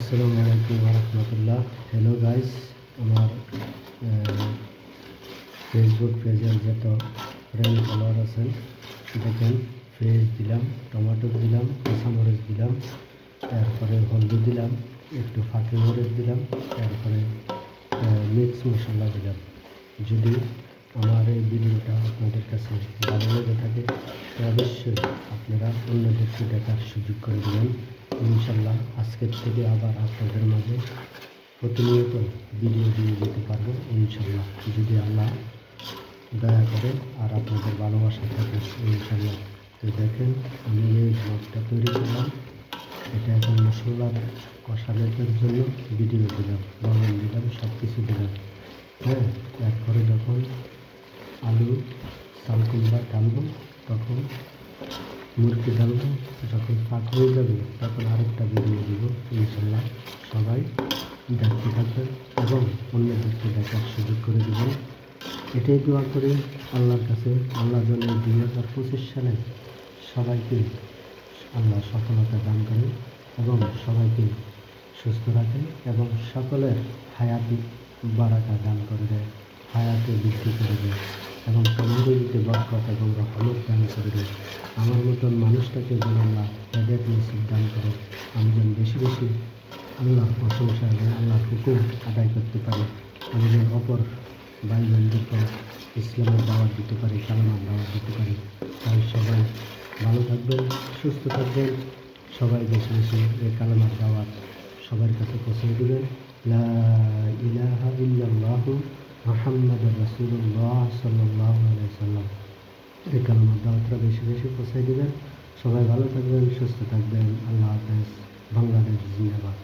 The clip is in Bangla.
আসসালামু আলাইকুম রহমতুল্লাহ। হ্যালো গাইস, আমার ফেসবুক পেজের যত ফ্রেন্ড ফলোয়ার আছেন দেখেন, পেঁয়াজ দিলাম, টমেটো দিলাম, কাঁচামরিচ দিলাম, তারপরে হলদি দিলাম, একটু ফাঁকি মরিচ দিলাম, তারপরে মিক্স মশলা দিলাম। যদি আমার এই ভিডিওটা আপনাদের কাছে ভালো লেগে থাকে তো অবশ্যই আপনারা অন্যদেরকে দেখার সুযোগ করে দেবেন। ইনশাল্লাহ আজকের থেকে আবার আপনাদের মাঝে প্রতিনিয়ত ভিডিও দিয়ে যেতে পারবো ইনশাল্লাহ, যদি আল্লাহ দয়া করে আর আপনাদের ভালোবাসা থাকে ইনশাল্লাহ। তো দেখেন, আমি এই ব্লগটা তৈরি করলাম, এটা এখন মশলার কষানোর জন্য ভিডিও দিলাম, লবণ দিলাম, সব কিছু দিলাম। হ্যাঁ, তারপরে যখন আলু চাল কুমড়া ঢালবো তখন মুরগি ঢালবো, যখন পাক হয়ে যাবে তখন আরেকটা ভিডিও দিব ইনশাল্লাহ। সবাই দেখতে থাকবেন এবং অন্যদেরকে দেখার সুযোগ করে দেবেন। এটাই দোয়া করি আল্লাহর কাছে, আল্লাহ যেন 2025 সালে সবাইকে আল্লাহ সফলতা দান করেন এবং সবাইকে সুস্থ রাখেন এবং সকলের হায়াতে বারাকা দান করে দেয়, হায়াতে বৃদ্ধি করে দেয় এবং সমাজে বরকত এবং রহমত দান করে দেয়। আমার মতন মানুষটাকে যেন আল্লাহ হেদায়েত নসিব দান করে, আমি যেন বেশি বেশি আল্লাহর প্রশংসা এবং আল্লাহর হুকুম আদায় করতে পারি, আমি যেন অপর ভাই বন্ধুকে ইসলামের দাওয়াত দিতে পারি, কালেমার দাওয়াত দিতে পারি। তাই সবাই ভালো থাকবেন, সুস্থ থাকবেন, সবাই বেশি বেশি এই কালেমার দাওয়াত সবার কাছে পৌঁছে দেবেন। লা ইলাহা ইল্লাল্লাহু মুহাম্মাদুর রাসূলুল্লাহ সাল্লাল্লাহু আলাইহি সাল্লাম, এই কালেমার দাওয়াতটা বেশি বেশি পৌঁছে দেবেন। সবাই ভালো থাকবেন, সুস্থ থাকবেন। আল্লাহ হাফেজ। বাংলাদেশ জিন্দাবাদ।